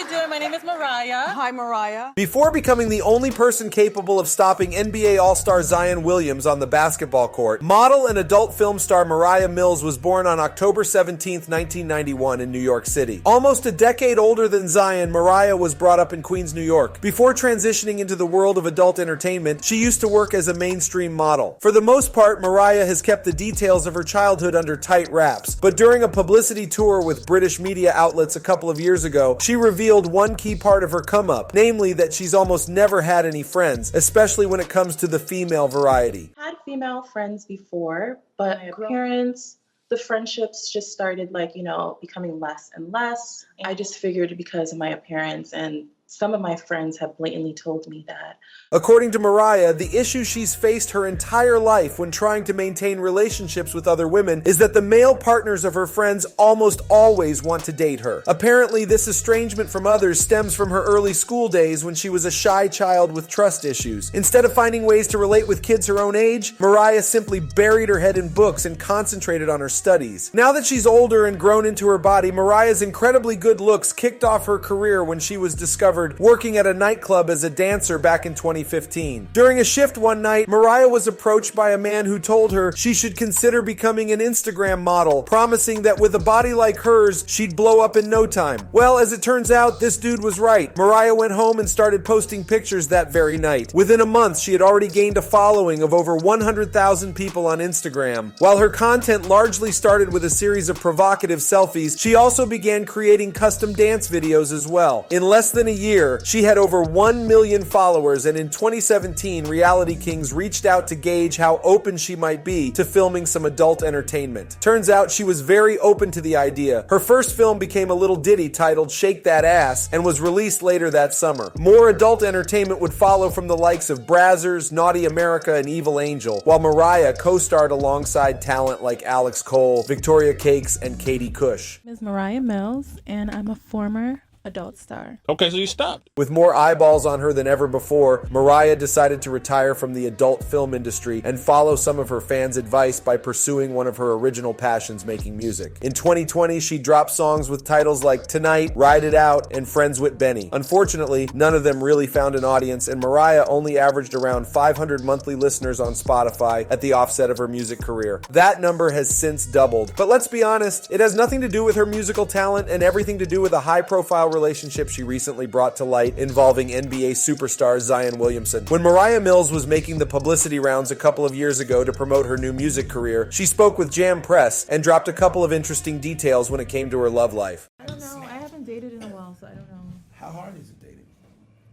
you doing? My name is Moriah. Hi, Moriah. Before becoming the only person capable of stopping NBA All-Star Zion Williams on the basketball court, model and adult film star Moriah Mills was born on October 17, 1991 in New York City. Almost a decade older than Zion, Moriah was brought up in Queens, New York. Before transitioning into the world of adult entertainment, she used to work as a mainstream model. For the most part, Moriah has kept the details of her childhood under tight wraps, but during a publicity tour with British media outlets a couple of years ago, she revealed one key part of her come-up, namely that she's almost never had any friends, especially when it comes to the female variety. I had female friends before, but my appearance, the friendships just started becoming less and less. I just figured because of my appearance, and some of my friends have blatantly told me that. According to Moriah, the issue she's faced her entire life when trying to maintain relationships with other women is that the male partners of her friends almost always want to date her. Apparently, this estrangement from others stems from her early school days when she was a shy child with trust issues. Instead of finding ways to relate with kids her own age, Moriah simply buried her head in books and concentrated on her studies. Now that she's older and grown into her body, Moriah's incredibly good looks kicked off her career when she was discovered working at a nightclub as a dancer back in 2015. During a shift one night, Moriah was approached by a man who told her she should consider becoming an Instagram model, promising that with a body like hers, she'd blow up in no time. Well, as it turns out, this dude was right. Moriah went home and started posting pictures that very night. Within a month, she had already gained a following of over 100,000 people on Instagram. While her content largely started with a series of provocative selfies, she also began creating custom dance videos as well. In less than a year, she had over 1 million followers, and in 2017, Reality Kings reached out to gauge how open she might be to filming some adult entertainment. Turns out she was very open to the idea. Her first film became a little ditty titled Shake That Ass and was released later that summer. More adult entertainment would follow from the likes of Brazzers, Naughty America, and Evil Angel, while Moriah co-starred alongside talent like Alex Cole, Victoria Cakes, and Katie Cush. I'm Moriah Mills, and I'm a former adult star. Okay, so you stopped. With more eyeballs on her than ever before, Moriah decided to retire from the adult film industry and follow some of her fans' advice by pursuing one of her original passions, making music. In 2020, she dropped songs with titles like Tonight, Ride It Out, and Friends with Benny. Unfortunately, none of them really found an audience, and Moriah only averaged around 500 monthly listeners on Spotify at the offset of her music career. That number has since doubled. But let's be honest, it has nothing to do with her musical talent and everything to do with a high-profile relationship she recently brought to light involving NBA superstar Zion Williamson. When Moriah Mills was making the publicity rounds a couple of years ago to promote her new music career, she spoke with Jam Press and dropped a couple of interesting details when it came to her love life. I don't know. I haven't dated in a while, so I don't know. How hard is it dating?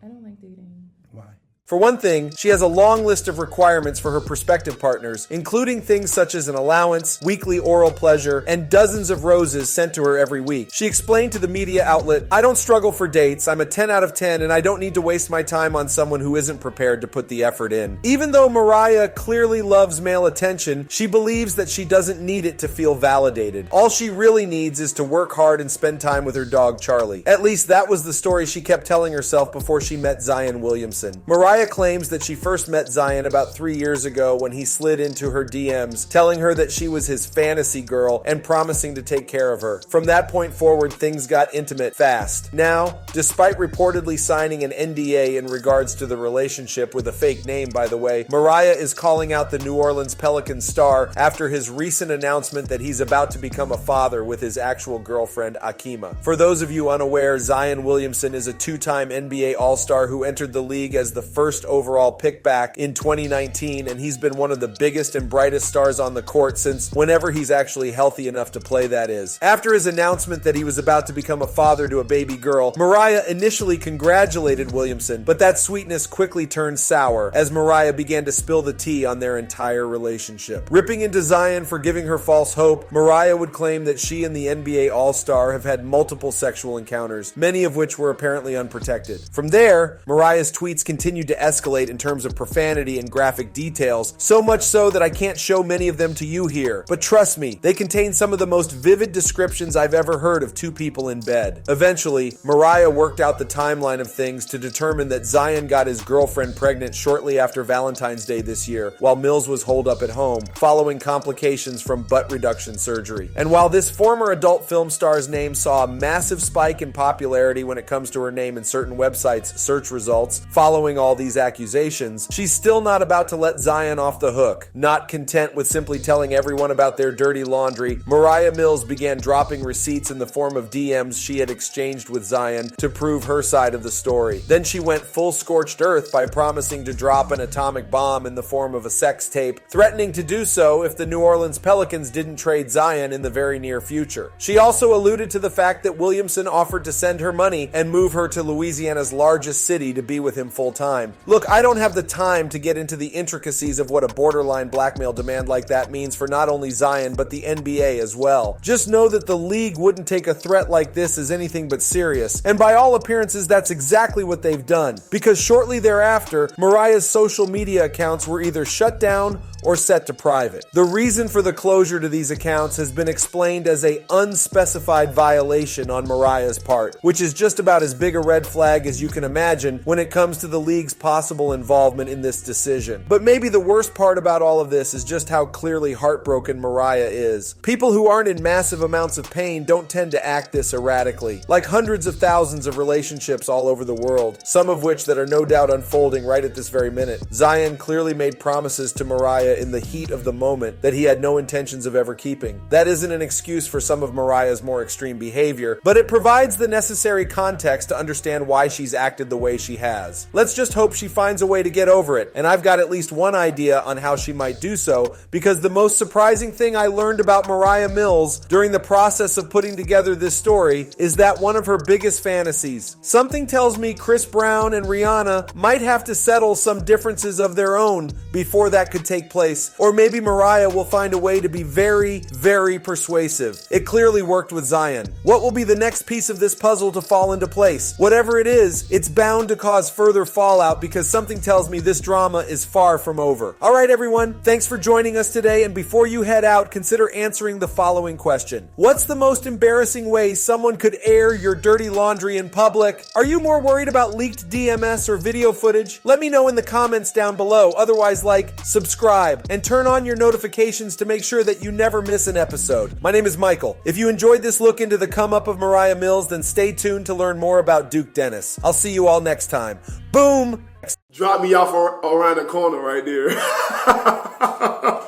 I don't like dating. Why? For one thing, she has a long list of requirements for her prospective partners, including things such as an allowance, weekly oral pleasure, and dozens of roses sent to her every week. She explained to the media outlet, "I don't struggle for dates, I'm a 10 out of 10, and I don't need to waste my time on someone who isn't prepared to put the effort in." Even though Moriah clearly loves male attention, she believes that she doesn't need it to feel validated. All she really needs is to work hard and spend time with her dog, Charlie. At least that was the story she kept telling herself before she met Zion Williamson. Moriah claims that she first met Zion about 3 years ago when he slid into her DMs, telling her that she was his fantasy girl and promising to take care of her. From that point forward, things got intimate fast. Now, despite reportedly signing an NDA in regards to the relationship with a fake name, by the way, Moriah is calling out the New Orleans Pelicans star after his recent announcement that he's about to become a father with his actual girlfriend, Akima. For those of you unaware, Zion Williamson is a two-time NBA All-Star who entered the league as the first overall pick back in 2019, and he's been one of the biggest and brightest stars on the court since whenever he's actually healthy enough to play, that is. After his announcement that he was about to become a father to a baby girl, Moriah initially congratulated Williamson, but that sweetness quickly turned sour as Moriah began to spill the tea on their entire relationship. Ripping into Zion for giving her false hope, Moriah would claim that she and the NBA All-Star have had multiple sexual encounters, many of which were apparently unprotected. From there, Moriah's tweets continued to to escalate in terms of profanity and graphic details, so much so that I can't show many of them to you here. But trust me, they contain some of the most vivid descriptions I've ever heard of two people in bed. Eventually, Moriah worked out the timeline of things to determine that Zion got his girlfriend pregnant shortly after Valentine's Day this year, while Mills was holed up at home, following complications from butt reduction surgery. And while this former adult film star's name saw a massive spike in popularity when it comes to her name in certain websites' search results following all these accusations, she's still not about to let Zion off the hook. Not content with simply telling everyone about their dirty laundry, Moriah Mills began dropping receipts in the form of DMs she had exchanged with Zion to prove her side of the story. Then she went full scorched earth by promising to drop an atomic bomb in the form of a sex tape, threatening to do so if the New Orleans Pelicans didn't trade Zion in the very near future. She also alluded to the fact that Williamson offered to send her money and move her to Louisiana's largest city to be with him full time. Look, I don't have the time to get into the intricacies of what a borderline blackmail demand like that means for not only Zion but the NBA as well. Just know that the league wouldn't take a threat like this as anything but serious, and by all appearances that's exactly what they've done, because shortly thereafter, Moriah's social media accounts were either shut down or set to private. The reason for the closure to these accounts has been explained as an unspecified violation on Moriah's part, which is just about as big a red flag as you can imagine when it comes to the league's possible involvement in this decision. But maybe the worst part about all of this is just how clearly heartbroken Moriah is. People who aren't in massive amounts of pain don't tend to act this erratically. Like hundreds of thousands of relationships all over the world, some of which that are no doubt unfolding right at this very minute, Zion clearly made promises to Moriah in the heat of the moment that he had no intentions of ever keeping. That isn't an excuse for some of Moriah's more extreme behavior, but it provides the necessary context to understand why she's acted the way she has. Let's just hope she finds a way to get over it, and I've got at least one idea on how she might do so, because the most surprising thing I learned about Moriah Mills during the process of putting together this story is that one of her biggest fantasies. Something tells me Chris Brown and Rihanna might have to settle some differences of their own before that could take place. Or maybe Moriah will find a way to be very, very persuasive. It clearly worked with Zion. What will be the next piece of this puzzle to fall into place? Whatever it is, it's bound to cause further fallout because something tells me this drama is far from over. Alright everyone, thanks for joining us today, and before you head out, consider answering the following question. What's the most embarrassing way someone could air your dirty laundry in public? Are you more worried about leaked DMS or video footage? Let me know in the comments down below. Otherwise, subscribe, and turn on your notifications to make sure that you never miss an episode. My name is Michael. If you enjoyed this look into the come up of Moriah Mills, then stay tuned to learn more about Duke Dennis. I'll see you all next time. Boom! Drop me off around the corner right there.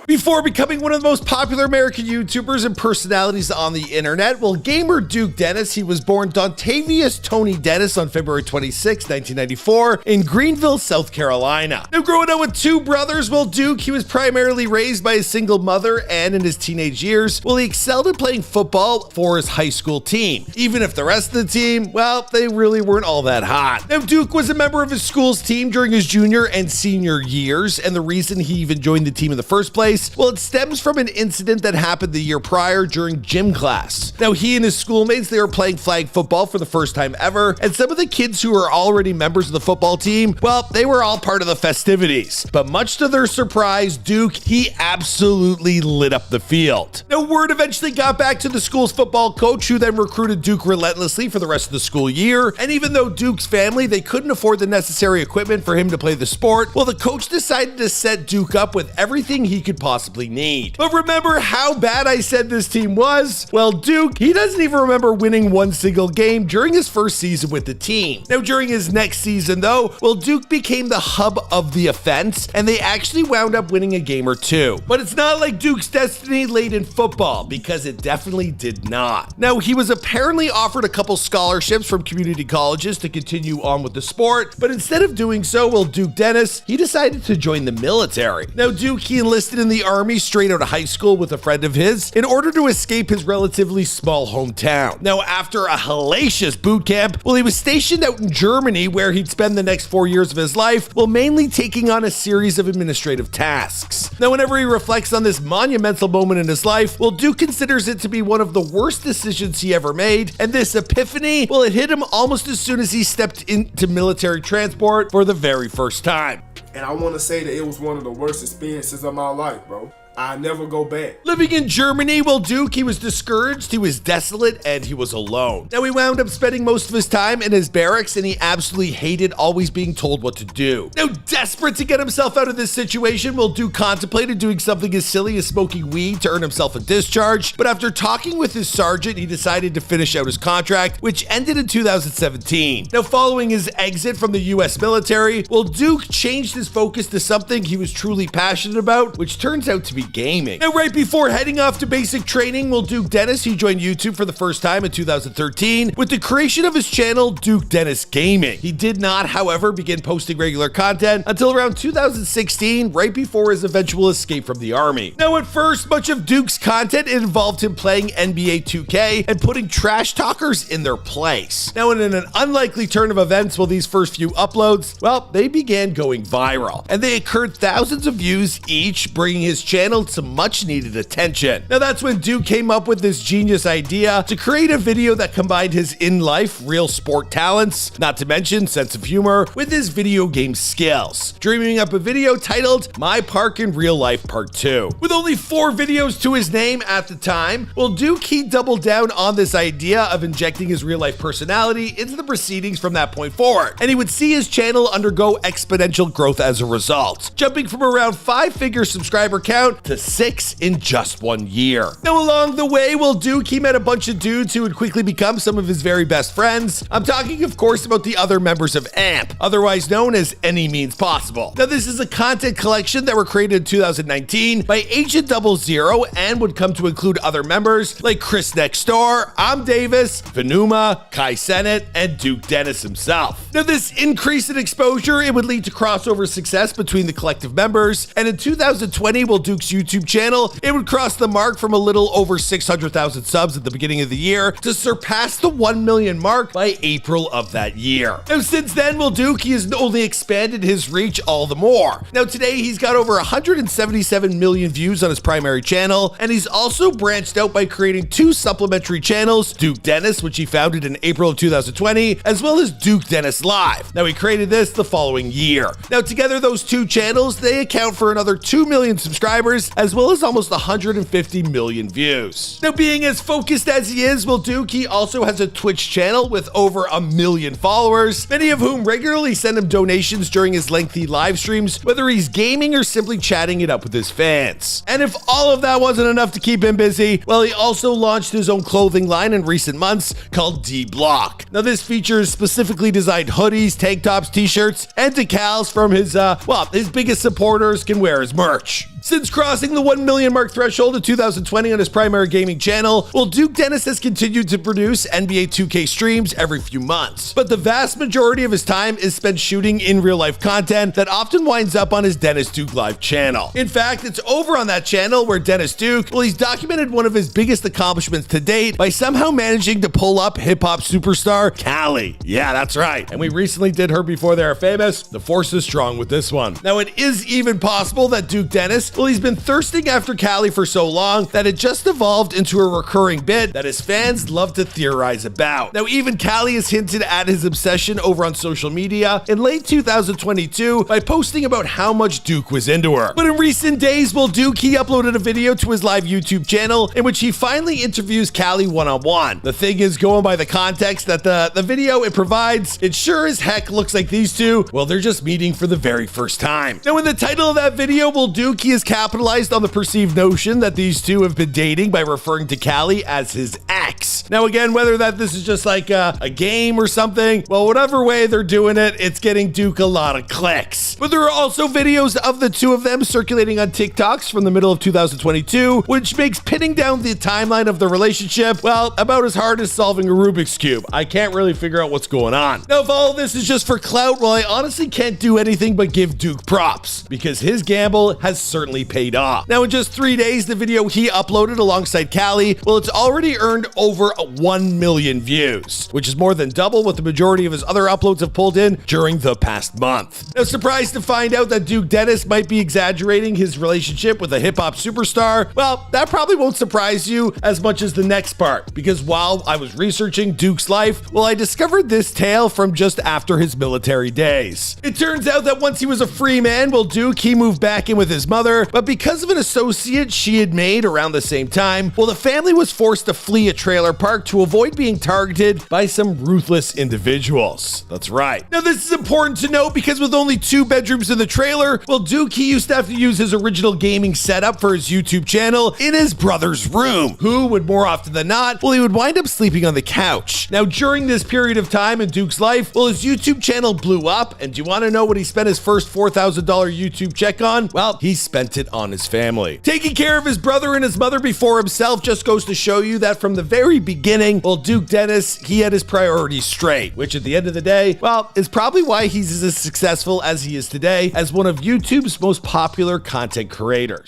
Before becoming one of the most popular American YouTubers and personalities on the internet, gamer Duke Dennis, he was born Dontavius Tony Dennis on February 26, 1994 in Greenville, South Carolina. Now, growing up with two brothers, Duke, he was primarily raised by a single mother, and in his teenage years, he excelled at playing football for his high school team. Even if the rest of the team, they really weren't all that hot. Now, Duke was a member of his school's team during his junior and senior years, and the reason he even joined the team in the first place, it stems from an incident that happened the year prior during gym class. Now, he and his schoolmates, they were playing flag football for the first time ever, and some of the kids who were already members of the football team, they were all part of the festivities. But much to their surprise, Duke, he absolutely lit up the field. Now, word eventually got back to the school's football coach, who then recruited Duke relentlessly for the rest of the school year, and even though Duke's family, they couldn't afford the necessary equipment for him to play the sport, the coach decided to set Duke up with everything he could possibly need. But remember how bad I said this team was? Duke, he doesn't even remember winning one single game during his first season with the team. Now, during his next season though, Duke became the hub of the offense, and they actually wound up winning a game or two. But it's not like Duke's destiny laid in football, because it definitely did not. Now, he was apparently offered a couple scholarships from community colleges to continue on with the sport, but instead of doing so, Duke Dennis, he decided to join the military. Now, Duke, he enlisted in the the Army straight out of high school with a friend of his in order to escape his relatively small hometown. Now, after a hellacious boot camp, he was stationed out in Germany where he'd spend the next 4 years of his life while mainly taking on a series of administrative tasks. Now, whenever he reflects on this monumental moment in his life, Duke considers it to be one of the worst decisions he ever made, and this epiphany, it hit him almost as soon as he stepped into military transport for the very first time. And I want to say that it was one of the worst experiences of my life, bro. I never go back. Living in Germany, Duke, he was discouraged, he was desolate, and he was alone. Now, he wound up spending most of his time in his barracks, and he absolutely hated always being told what to do. Now, desperate to get himself out of this situation, Duke contemplated doing something as silly as smoking weed to earn himself a discharge, but after talking with his sergeant, he decided to finish out his contract, which ended in 2017. Now, following his exit from the US military, Duke changed his focus to something he was truly passionate about, which turns out to be gaming. Now, right before heading off to basic training, Duke Dennis, he joined YouTube for the first time in 2013 with the creation of his channel, Duke Dennis Gaming. He did not, however, begin posting regular content until around 2016, right before his eventual escape from the Army. Now, at first, much of Duke's content involved him playing NBA 2K and putting trash talkers in their place. Now, in an unlikely turn of events, these first few uploads, they began going viral, and they incurred thousands of views each, bringing his channel some much needed attention. Now, that's when Duke came up with this genius idea to create a video that combined his in-life real sport talents, not to mention sense of humor, with his video game skills, dreaming up a video titled My Park in Real Life Part 2. With only 4 videos to his name at the time, Duke, he doubled down on this idea of injecting his real life personality into the proceedings from that point forward, and he would see his channel undergo exponential growth as a result, jumping from around 5-figure subscriber count to 6 in just 1 year. Now, along the way, Duke, he met a bunch of dudes who would quickly become some of his very best friends. I'm talking, of course, about the other members of AMP, otherwise known as Any Means Possible. Now, this is a content collection that were created in 2019 by Agent 00 and would come to include other members like Chris Next Door, I'm Davis, Venuma, Kai Sennett, and Duke Dennis himself. Now, this increase in exposure, it would lead to crossover success between the collective members, and in 2020, Duke's YouTube channel, it would cross the mark from a little over 600,000 subs at the beginning of the year to surpass the 1 million mark by April of that year. Now, since then, Duke, he has only expanded his reach all the more. Now, today, he's got over 177 million views on his primary channel, and he's also branched out by creating 2 supplementary channels, Duke Dennis, which he founded in April of 2020, as well as Duke Dennis Live. Now, he created this the following year. Now, together, those 2 channels, they account for another 2 million subscribers, as well as almost 150 million views. Now, being as focused as he is, Duke, he also has a Twitch channel with over 1 million followers, many of whom regularly send him donations during his lengthy live streams, whether he's gaming or simply chatting it up with his fans. And if all of that wasn't enough to keep him busy, he also launched his own clothing line in recent months called D-Block. Now, this features specifically designed hoodies, tank tops, t-shirts, and decals from his biggest supporters can wear his merch. Since crossing the 1 million mark threshold in 2020 on his primary gaming channel, Duke Dennis has continued to produce NBA 2K streams every few months. But the vast majority of his time is spent shooting in real life content that often winds up on his Dennis Duke Live channel. In fact, it's over on that channel where Dennis Duke, he's documented one of his biggest accomplishments to date by somehow managing to pull up hip-hop superstar Callie. Yeah, that's right. And we recently did her before they are famous. The force is strong with this one. Now, it is even possible that Duke Dennis, he's been thirsting after Callie for so long that it just evolved into a recurring bit that his fans love to theorize about. Now, even Callie has hinted at his obsession over on social media in late 2022 by posting about how much Duke was into her. But in recent days, Duke, he uploaded a video to his live YouTube channel in which he finally interviews Callie one-on-one. The thing is, going by the context that the video it provides, it sure as heck looks like these two, they're just meeting for the very first time. Now, in the title of that video, Duke, he is capitalized on the perceived notion that these two have been dating by referring to Callie as his ex. Now again, whether this is just like a game or something, well, whatever way they're doing it, it's getting Duke a lot of clicks. But there are also videos of the two of them circulating on TikToks from the middle of 2022, which makes pinning down the timeline of the relationship, well, about as hard as solving a Rubik's Cube. I can't really figure out what's going on. Now, if all of this is just for clout, well, I honestly can't do anything but give Duke props, because his gamble has certainly paid off. Now, in just 3 days, the video he uploaded alongside Callie, well, it's already earned over 1 million views, which is more than double what the majority of his other uploads have pulled in during the past month. Now, surprised to find out that Duke Dennis might be exaggerating his relationship with a hip-hop superstar? Well, that probably won't surprise you as much as the next part, because while I was researching Duke's life, well, I discovered this tale from just after his military days. It turns out that once he was a free man, well, Duke, he moved back in with his mother, but because of an associate she had made around the same time, well, the family was forced to flee a trailer park to avoid being targeted by some ruthless individuals. That's right. Now, this is important to note because with only 2 bedrooms in the trailer, well, Duke, he used to have to use his original gaming setup for his YouTube channel in his brother's room, who would more often than not, well, he would wind up sleeping on the couch. Now, during this period of time in Duke's life, well, his YouTube channel blew up, and do you want to know what he spent his first $4,000 YouTube check on? Well, he spent it on his family. Taking care of his brother and his mother before himself just goes to show you that from the very beginning, well, Duke Dennis, he had his priorities straight, which at the end of the day, well, is probably why he's as successful as he is today as one of YouTube's most popular content creators.